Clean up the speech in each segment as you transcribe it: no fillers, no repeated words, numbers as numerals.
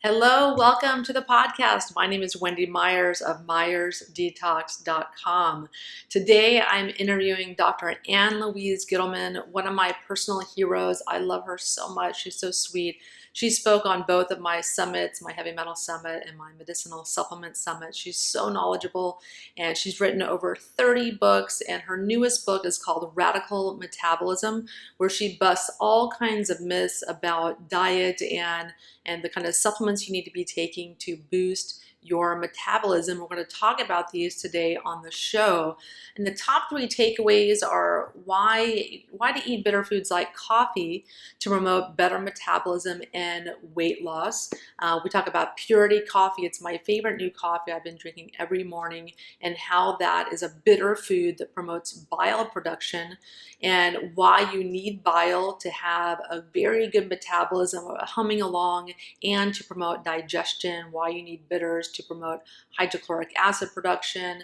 Hello, welcome to the podcast. My name is Wendy Myers of MyersDetox.com. Today I'm interviewing Dr. Louise Gittleman, one of my personal heroes. I love her so much. She's so sweet. She spoke on both of my summits, my heavy metal summit and my medicinal supplement summit. She's so knowledgeable and she's written over 30 books, and her newest book is called Radical Metabolism, where she busts all kinds of myths about diet and the kind of supplements you need to be taking to boost your metabolism. We're going to talk about these today on the show. And the top three takeaways are why to eat bitter foods like coffee to promote better metabolism and weight loss. We talk about Purity coffee. It's my favorite new coffee I've been drinking every morning, and how that is a bitter food that promotes bile production, and why you need bile to have a very good metabolism, humming along, and to promote digestion, why you need bitters to promote hydrochloric acid production,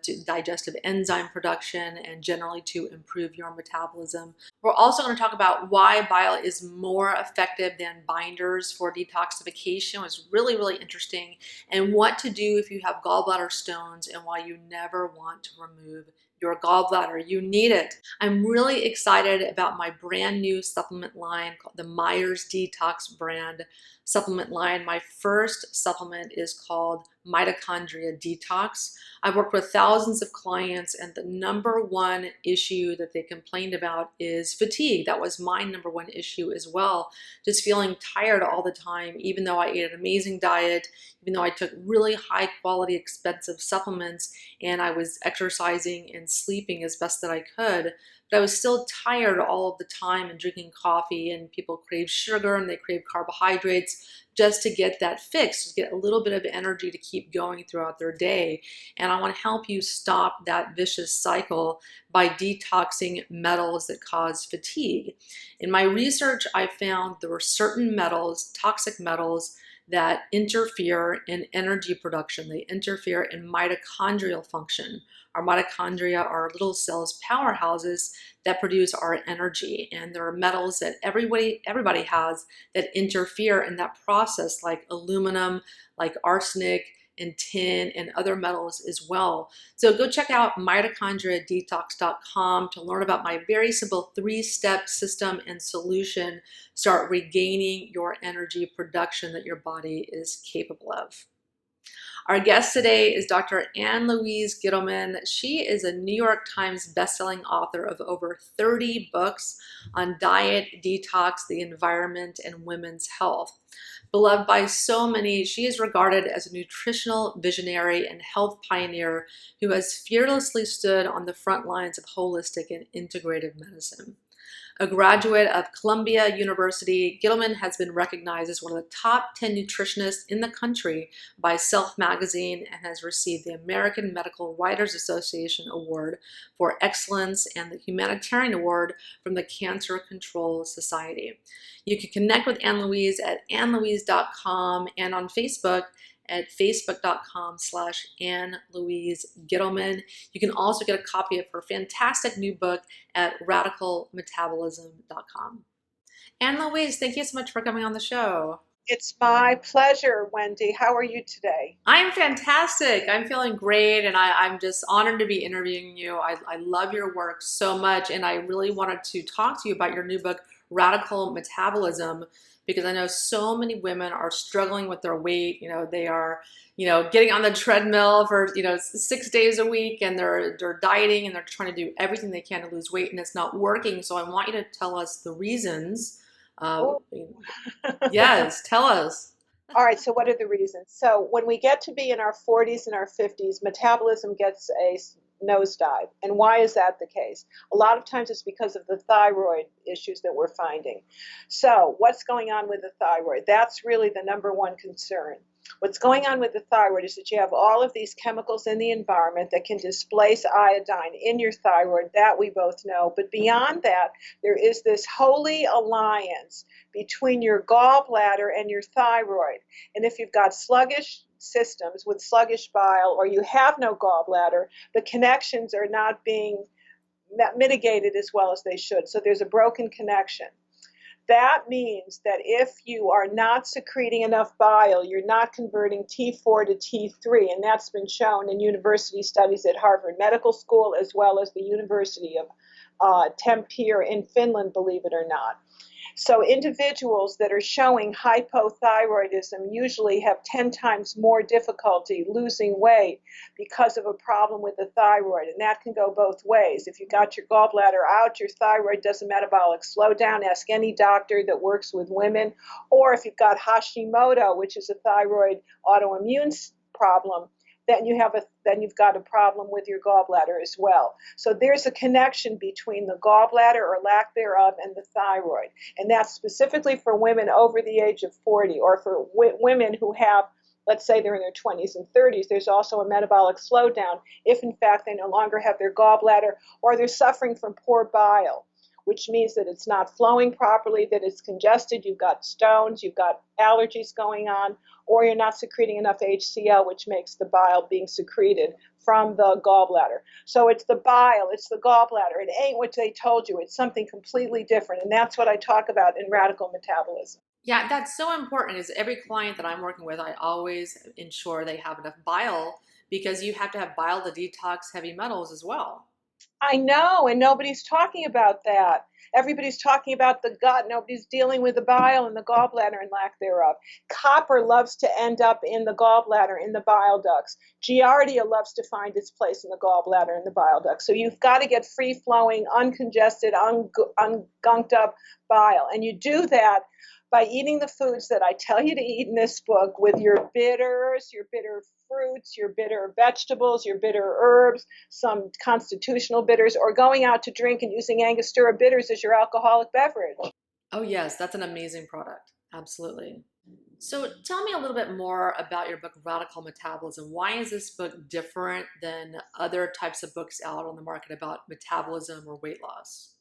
to digestive enzyme production, and generally to improve your metabolism. We're also going to talk about why bile is more effective than binders for detoxification. It was really, really interesting. And what to do if you have gallbladder stones, and why you never want to remove your gallbladder. You need it. I'm really excited about my brand new supplement line called the Myers Detox brand supplement line. My first supplement is called Mitochondria Detox. I've worked with thousands of clients, and the number one issue that they complained about is fatigue. That was my number one issue as well. Just feeling tired all the time, even though I ate an amazing diet, even though I took really high quality, expensive supplements, and I was exercising and sleeping as best that I could. But I was still tired all of the time and drinking coffee, and people crave sugar and they crave carbohydrates just to get that fix, to get a little bit of energy to keep going throughout their day. And I want to help you stop that vicious cycle by detoxing metals that cause fatigue. In my research, I found there were certain metals, toxic metals, that interfere in energy production. They interfere in mitochondrial function. Our mitochondria are little cells, powerhouses that produce our energy. And there are metals that everybody has that interfere in that process, like aluminum, like arsenic, and tin, and other metals as well. So go check out mitochondriadetox.com to learn about my very simple 3-step system and solution. Start regaining your energy production that your body is capable of. Our guest today is Dr. Louise Gittleman. She is a New York Times bestselling author of over 30 books on diet, detox, the environment, and women's health. Beloved by so many, she is regarded as a nutritional visionary and health pioneer who has fearlessly stood on the front lines of holistic and integrative medicine. A graduate of Columbia University, Gittleman has been recognized as one of the top 10 nutritionists in the country by Self Magazine, and has received the American Medical Writers Association Award for Excellence and the Humanitarian Award from the Cancer Control Society. You can connect with Louise at annlouise.com, and on Facebook at facebook.com/AnnLouiseGittleman. You can also get a copy of her fantastic new book at radicalmetabolism.com. Louise, thank you so much for coming on the show. It's my pleasure, Wendy. How are you today? I'm fantastic. I'm feeling great, and I'm just honored to be interviewing you. I love your work so much, and I really wanted to talk to you about your new book, Radical Metabolism, because I know so many women are struggling with their weight. They are, getting on the treadmill for, 6 days a week, and they're dieting, and they're trying to do everything they can to lose weight, and it's not working. So I want you to tell us the reasons. Yes, tell us. All right, so what are the reasons? So when we get to be in our 40s and our 50s, metabolism gets a nosedive. And why is that the case? A lot of times it's because of the thyroid issues that we're finding. So what's going on with the thyroid? That's really the number one concern. What's going on with the thyroid is that you have all of these chemicals in the environment that can displace iodine in your thyroid. That we both know. But beyond that, there is this holy alliance between your gallbladder and your thyroid. And if you've got sluggish systems with sluggish bile, or you have no gallbladder, the connections are not being mitigated as well as they should. So there's a broken connection. That means that if you are not secreting enough bile, you're not converting T4 to T3, and that's been shown in university studies at Harvard Medical School as well as the University of Tampere in Finland, believe it or not. So individuals that are showing hypothyroidism usually have 10 times more difficulty losing weight because of a problem with the thyroid. And that can go both ways. If you got your gallbladder out, your thyroid does a metabolic slowdown. Ask any doctor that works with women. Or if you've got Hashimoto, which is a thyroid autoimmune problem, then you've got a problem with your gallbladder as well. So there's a connection between the gallbladder or lack thereof and the thyroid. And that's specifically for women over the age of 40, or for women who have, let's say they're in their 20s and 30s. There's also a metabolic slowdown if in fact they no longer have their gallbladder, or they're suffering from poor bile, which means that it's not flowing properly, that it's congested, you've got stones, you've got allergies going on, or you're not secreting enough HCl, which makes the bile being secreted from the gallbladder. So it's the bile, it's the gallbladder. It ain't what they told you. It's something completely different. And that's what I talk about in Radical Metabolism. Yeah, that's so important. Is every client that I'm working with, I always ensure they have enough bile because you have to have bile to detox heavy metals as well. I know, and nobody's talking about that. Everybody's talking about the gut. Nobody's dealing with the bile and the gallbladder and lack thereof. Copper loves to end up in the gallbladder, in the bile ducts. Giardia loves to find its place in the gallbladder and the bile ducts. So you've got to get free-flowing, uncongested, ungunked up bile. And you do that by eating the foods that I tell you to eat in this book, with your bitters, your bitter fruits, your bitter vegetables, your bitter herbs, some constitutional bitters, or going out to drink and using Angostura bitters as your alcoholic beverage. Oh, yes, that's an amazing product. Absolutely. So tell me a little bit more about your book, Radical Metabolism. Why is this book different than other types of books out on the market about metabolism or weight loss?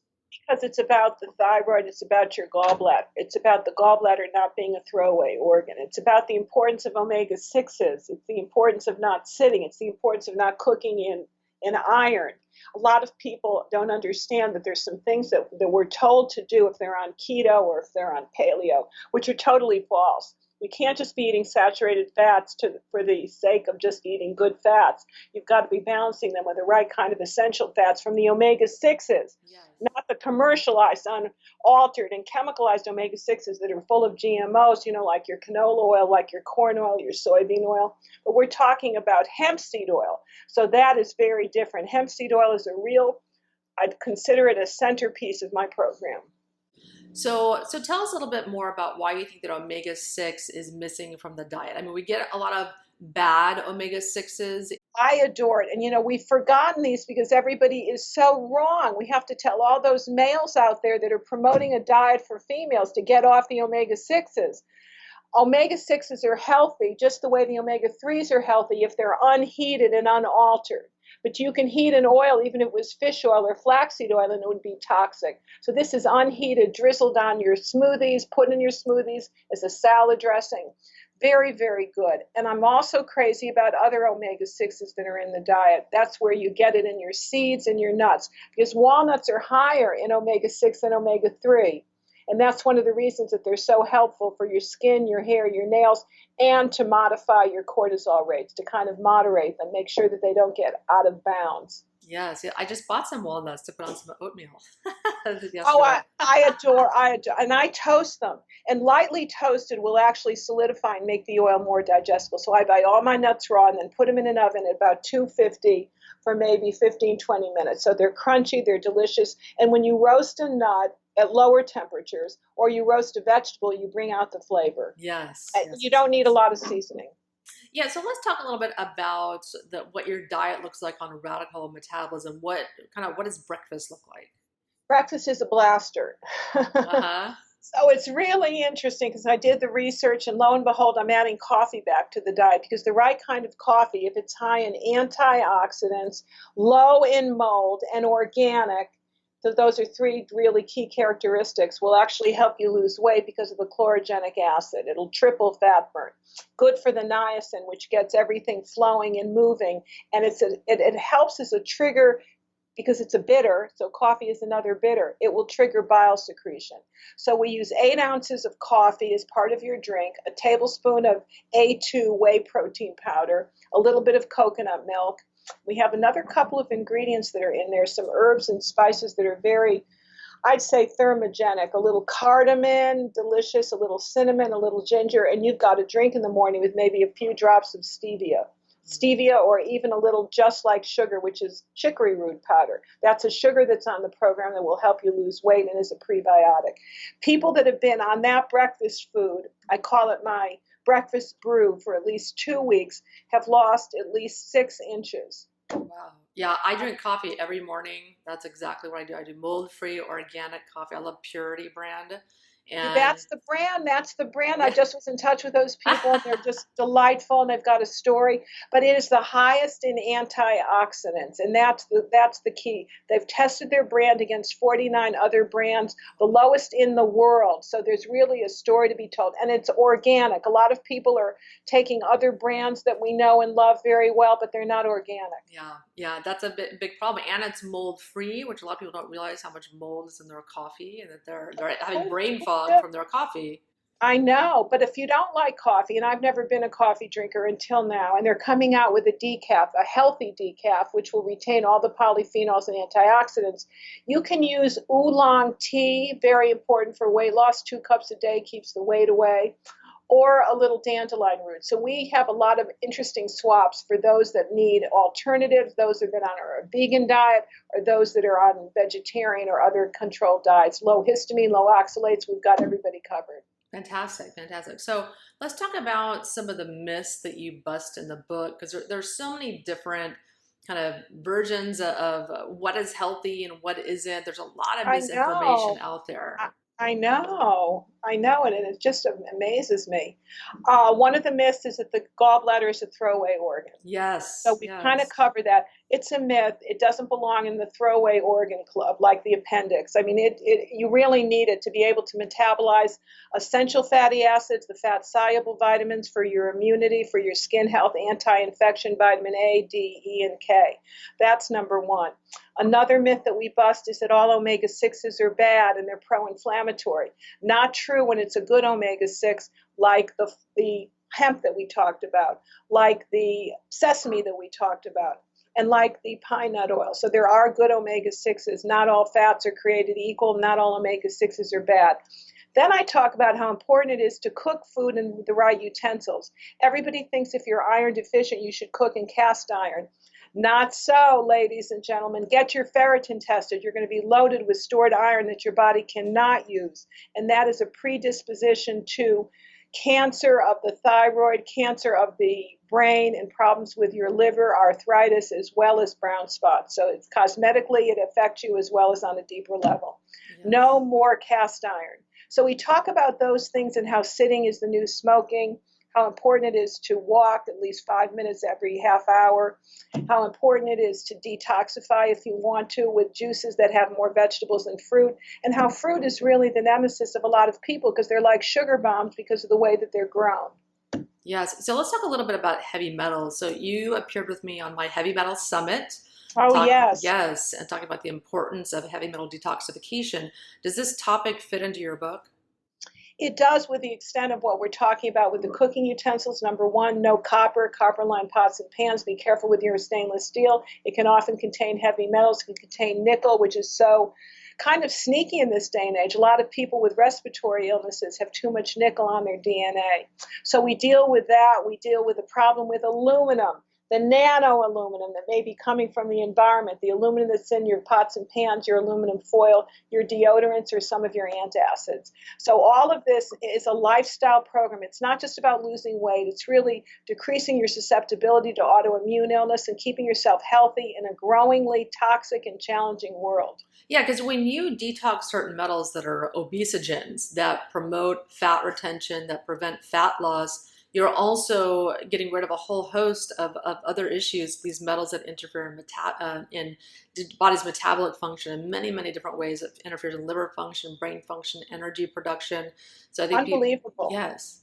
Because it's about the thyroid, it's about your gallbladder, it's about the gallbladder not being a throwaway organ, it's about the importance of omega-6s, it's the importance of not sitting, it's the importance of not cooking in iron. A lot of people don't understand that there's some things that we're told to do if they're on keto or if they're on paleo, which are totally false. We can't just be eating saturated fats for the sake of just eating good fats. You've got to be balancing them with the right kind of essential fats from the omega-6s, Yes. not the commercialized, unaltered, and chemicalized omega-6s that are full of GMOs, like your canola oil, like your corn oil, your soybean oil. But we're talking about hemp seed oil. So that is very different. Hemp seed oil is I'd consider it a centerpiece of my program. So tell us a little bit more about why you think that omega-6 is missing from the diet. I mean, we get a lot of bad omega-6s. I adore it. And we've forgotten these because everybody is so wrong. We have to tell all those males out there that are promoting a diet for females to get off the omega-6s. Omega-6s are healthy just the way the omega-3s are healthy if they're unheated and unaltered. But you can heat an oil, even if it was fish oil or flaxseed oil, and it would be toxic. So this is unheated, drizzled on your smoothies, put in your smoothies as a salad dressing. Very, very good. And I'm also crazy about other omega-6s that are in the diet. That's where you get it in your seeds and your nuts, because walnuts are higher in omega-6 than omega-3. And that's one of the reasons that they're so helpful for your skin, your hair, your nails, and to modify your cortisol rates, to kind of moderate them, make sure that they don't get out of bounds. Yes, yeah, I just bought some walnuts to put on some oatmeal Oh, yesterday. I adore, and I toast them. And lightly toasted will actually solidify and make the oil more digestible. So I buy all my nuts raw and then put them in an oven at about 250 for maybe 15, 20 minutes. So they're crunchy, they're delicious. And when you roast a nut at lower temperatures, or you roast a vegetable, you bring out the flavor. Yes, yes, You yes, don't need a yes. lot of seasoning. Yeah, so let's talk a little bit about what your diet looks like on Radical Metabolism. What does breakfast look like? Breakfast is a blaster. Uh-huh. So it's really interesting because I did the research, and lo and behold, I'm adding coffee back to the diet, because the right kind of coffee, if it's high in antioxidants, low in mold, and organic, so those are three really key characteristics, will actually help you lose weight because of the chlorogenic acid. It'll triple fat burn. Good for the niacin, which gets everything flowing and moving, and it helps as a trigger because it's a bitter, so coffee is another bitter, it will trigger bile secretion. So we use 8 ounces of coffee as part of your drink, a tablespoon of A2 whey protein powder, a little bit of coconut milk. We have another couple of ingredients that are in there, some herbs and spices that are very, I'd say, thermogenic. A little cardamom, delicious, a little cinnamon, a little ginger, and you've got a drink in the morning with maybe a few drops of stevia. Stevia, or even a little just like sugar, which is chicory root powder. That's a sugar that's on the program that will help you lose weight and is a prebiotic. People that have been on that breakfast food, I call it my breakfast brew, for at least 2 weeks, have lost at least 6 inches. Wow. Yeah, I drink coffee every morning. That's exactly what I do. I do mold-free organic coffee. I love Purity brand. And That's the brand. That's the brand. I yeah. just was in touch with those people, and they're just delightful, and they've got a story. But it is the highest in antioxidants, and that's the key. They've tested their brand against 49 other brands, the lowest in the world. So there's really a story to be told, and it's organic. A lot of people are taking other brands that we know and love very well, but they're not organic. Yeah, that's a big problem. And it's mold free, which a lot of people don't realize how much mold is in their coffee and that they're having brain fog from their coffee. I know, but if you don't like coffee, and I've never been a coffee drinker until now, and they're coming out with a decaf, a healthy decaf, which will retain all the polyphenols and antioxidants, you can use oolong tea, very important for weight loss, 2 cups a day keeps the weight away, or a little dandelion root. So we have a lot of interesting swaps for those that need alternatives, those that have been on a vegan diet, or those that are on vegetarian or other controlled diets. Low histamine, low oxalates, we've got everybody covered. Fantastic. So let's talk about some of the myths that you bust in the book, because there's so many different kind of versions of what is healthy and what isn't. There's a lot of I misinformation know. out there. I know it, and it just amazes me. One of the myths is that the gallbladder is a throwaway organ. So Yes, we've kind of yes. covered that. It's a myth. It doesn't belong in the throwaway organ club like the appendix. I mean, you really need it to be able to metabolize essential fatty acids, the fat soluble vitamins for your immunity, for your skin health, anti infection, vitamin A, D, E, and K. That's number one. Another myth that we bust is that all omega 6s are bad and they're pro inflammatory. Not true when it's a good omega 6, like the hemp that we talked about, like the sesame that we talked about, and like the pine nut oil. So there are good omega 6s. Not all fats are created equal. Not all omega 6s are bad. Then I talk about how important it is to cook food in the right utensils. Everybody thinks if you're iron deficient, you should cook in cast iron. Not so, ladies and gentlemen. Get your ferritin tested. You're going to be loaded with stored iron that your body cannot use. And that is a predisposition to cancer of the thyroid, cancer of the brain, and problems with your liver, arthritis, as well as brown spots. So it's cosmetically, it affects you as well as on a deeper level. Yes. No more cast iron. So we talk about those things and how sitting is the new smoking, how important it is to walk at least 5 minutes every half hour, how important it is to detoxify if you want to with juices that have more vegetables than fruit, and how fruit is really the nemesis of a lot of people because they're like sugar bombs because of the way that they're grown. Yes. So let's talk a little bit about heavy metals. So you appeared with me on my heavy metal summit. Oh, yes. Yes, and talking about the importance of heavy metal detoxification. Does this topic fit into your book? It does, with the extent of what we're talking about with the cooking utensils. Number one, no copper, copper-lined pots and pans. Be careful with your stainless steel. It can often contain heavy metals. It can contain nickel, which is so kind of sneaky in this day and age. A lot of people with respiratory illnesses have too much nickel on their DNA. So we deal with that. We deal with the problem with aluminum, the nano aluminum that may be coming from the environment, the aluminum that's in your pots and pans, your aluminum foil, your deodorants, or some of your antacids. So all of this is a lifestyle program. It's not just about losing weight. It's really decreasing your susceptibility to autoimmune illness and keeping yourself healthy in a growingly toxic and challenging world. Yeah, because when you detox certain metals that are obesogens, that promote fat retention, that prevent fat loss, you're also getting rid of a whole host of other issues, these metals that interfere in the body's metabolic function in many different ways. It interferes in liver function, brain function, energy production. So I think people, Unbelievable. yes.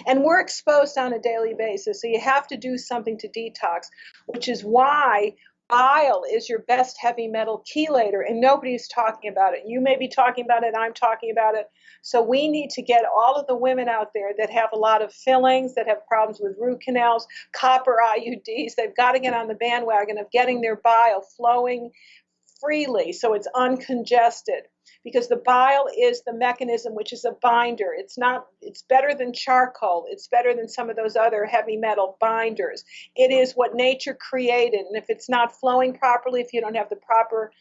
And we're exposed on a daily basis. So you have to do something to detox, which is why Bile is your best heavy metal chelator, and nobody's talking about it. You may be talking about it, I'm talking about it. So we need to get all of the women out there that have a lot of fillings, that have problems with root canals, copper IUDs. They've got to get on the bandwagon of getting their bile flowing freely so it's uncongested, because the bile is the mechanism which is a binder. It's better than charcoal, it's better than some of those other heavy metal binders. It is what nature created, and if it's not flowing properly, if you don't have the proper,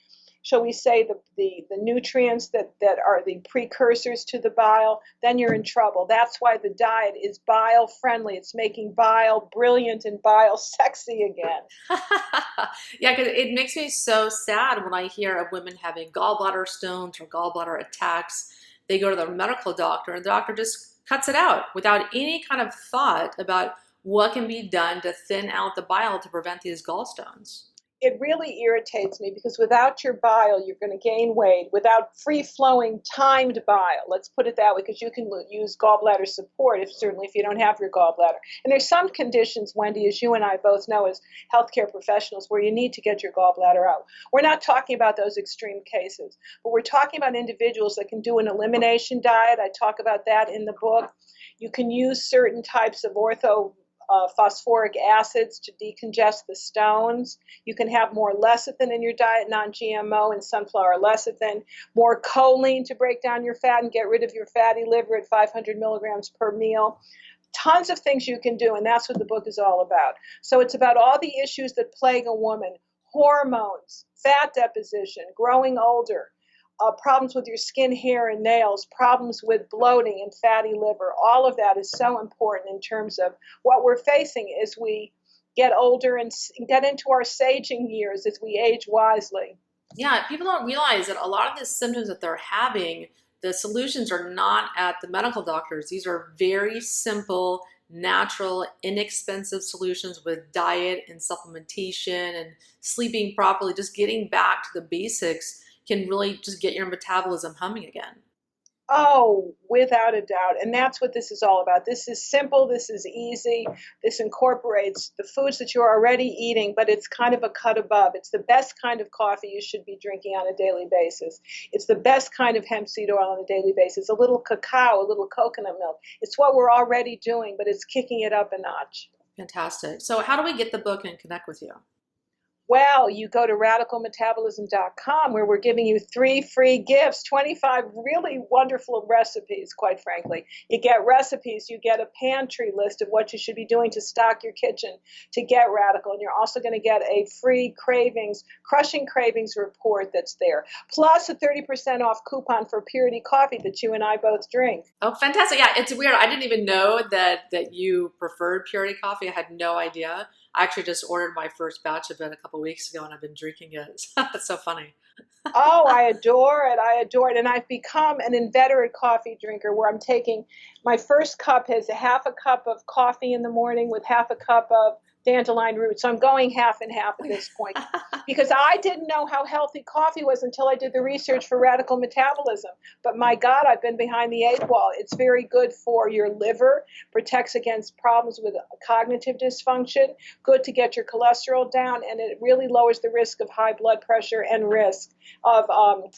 shall we say, the nutrients that are the precursors to the bile, then you're in trouble. That's why the diet is bile friendly. It's making bile brilliant and bile sexy again. Yeah, because it makes me so sad when I hear of women having gallbladder stones or gallbladder attacks. They go to the medical doctor, and the doctor just cuts it out without any kind of thought about what can be done to thin out the bile to prevent these gallstones. It really irritates me because without your bile, you're going to gain weight. Without free flowing, timed bile, let's put it that way, because you can use gallbladder support, certainly if you don't have your gallbladder. And there's some conditions, Wendy, as you and I both know as healthcare professionals, where you need to get your gallbladder out. We're not talking about those extreme cases, but we're talking about individuals that can do an elimination diet. I talk about that in the book. You can use certain types of phosphoric acids to decongest the stones. You can have more lecithin in your diet, non-GMO and sunflower lecithin, more choline to break down your fat and get rid of your fatty liver at 500 milligrams per meal. Tons of things you can do, and that's what the book is all about. So it's about all the issues that plague a woman: hormones, fat deposition, growing older, problems with your skin, hair, and nails, problems with bloating and fatty liver. All of that is so important in terms of what we're facing as we get older and get into our saging years, as we age wisely. Yeah, people don't realize that a lot of the symptoms that they're having, the solutions are not at the medical doctors. These are very simple, natural, inexpensive solutions with diet and supplementation and sleeping properly. Just getting back to the basics can really just get your metabolism humming again. Oh, without a doubt. And that's what this is all about. This is simple. This is easy. This incorporates the foods that you're already eating, but it's kind of a cut above. It's the best kind of coffee you should be drinking on a daily basis. It's the best kind of hemp seed oil on a daily basis. A little cacao, a little coconut milk. It's what we're already doing, but it's kicking it up a notch. Fantastic. So how do we get the book and connect with you? Well, you go to radicalmetabolism.com, where we're giving you 3 free gifts, 25 really wonderful recipes, quite frankly. You get recipes, you get a pantry list of what you should be doing to stock your kitchen to get radical. And you're also going to get a free crushing cravings report that's there, plus a 30% off coupon for Purity Coffee that you and I both drink. Oh, fantastic. Yeah, it's weird. I didn't even know that you preferred Purity coffee. I had no idea. I actually just ordered my first batch of it a couple weeks ago, and I've been drinking it. It's so funny. Oh, I adore it. I adore it. And I've become an inveterate coffee drinker, where I'm taking my first cup has a half a cup of coffee in the morning with half a cup of dandelion root. So I'm going half and half at this point, because I didn't know how healthy coffee was until I did the research for radical metabolism. But my God, I've been behind the 8 ball. It's very good for your liver, protects against problems with cognitive dysfunction, good to get your cholesterol down, and it really lowers the risk of high blood pressure and risk of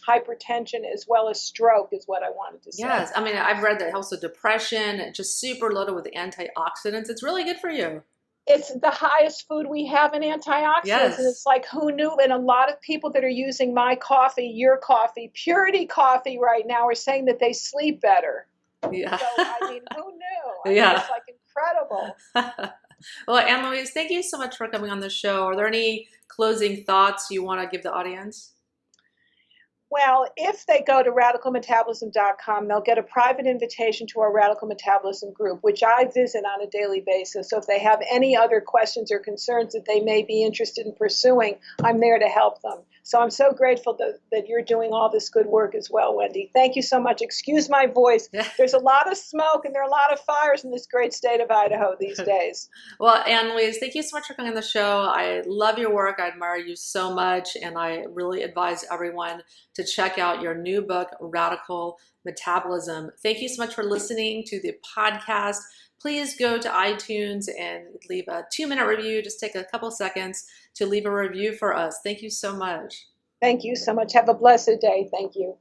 hypertension as well as stroke, is what I wanted to say. Yes, I mean, I've read that it helps with depression. It's just super loaded with antioxidants. It's really good for you. It's the highest food we have in antioxidants. Yes. And it's like, who knew? And a lot of people that are using my coffee, your coffee, Purity Coffee right now are saying that they sleep better. Yeah. So, I mean, who knew? Yeah. It's like incredible. Well, Anne Louise, thank you so much for coming on the show. Are there any closing thoughts you want to give the audience? Well, if they go to radicalmetabolism.com, they'll get a private invitation to our Radical Metabolism group, which I visit on a daily basis. So if they have any other questions or concerns that they may be interested in pursuing, I'm there to help them. So I'm so grateful that you're doing all this good work as well, Wendy. Thank you so much. Excuse my voice. There's a lot of smoke and there are a lot of fires in this great state of Idaho these days. Well, Anne Louise, thank you so much for coming on the show. I love your work. I admire you so much. And I really advise everyone to check out your new book, Radical Metabolism. Thank you so much for listening to the podcast. Please go to iTunes and leave a 2-minute review. Just take a couple seconds to leave a review for us. Thank you so much. Thank you so much. Have a blessed day. Thank you.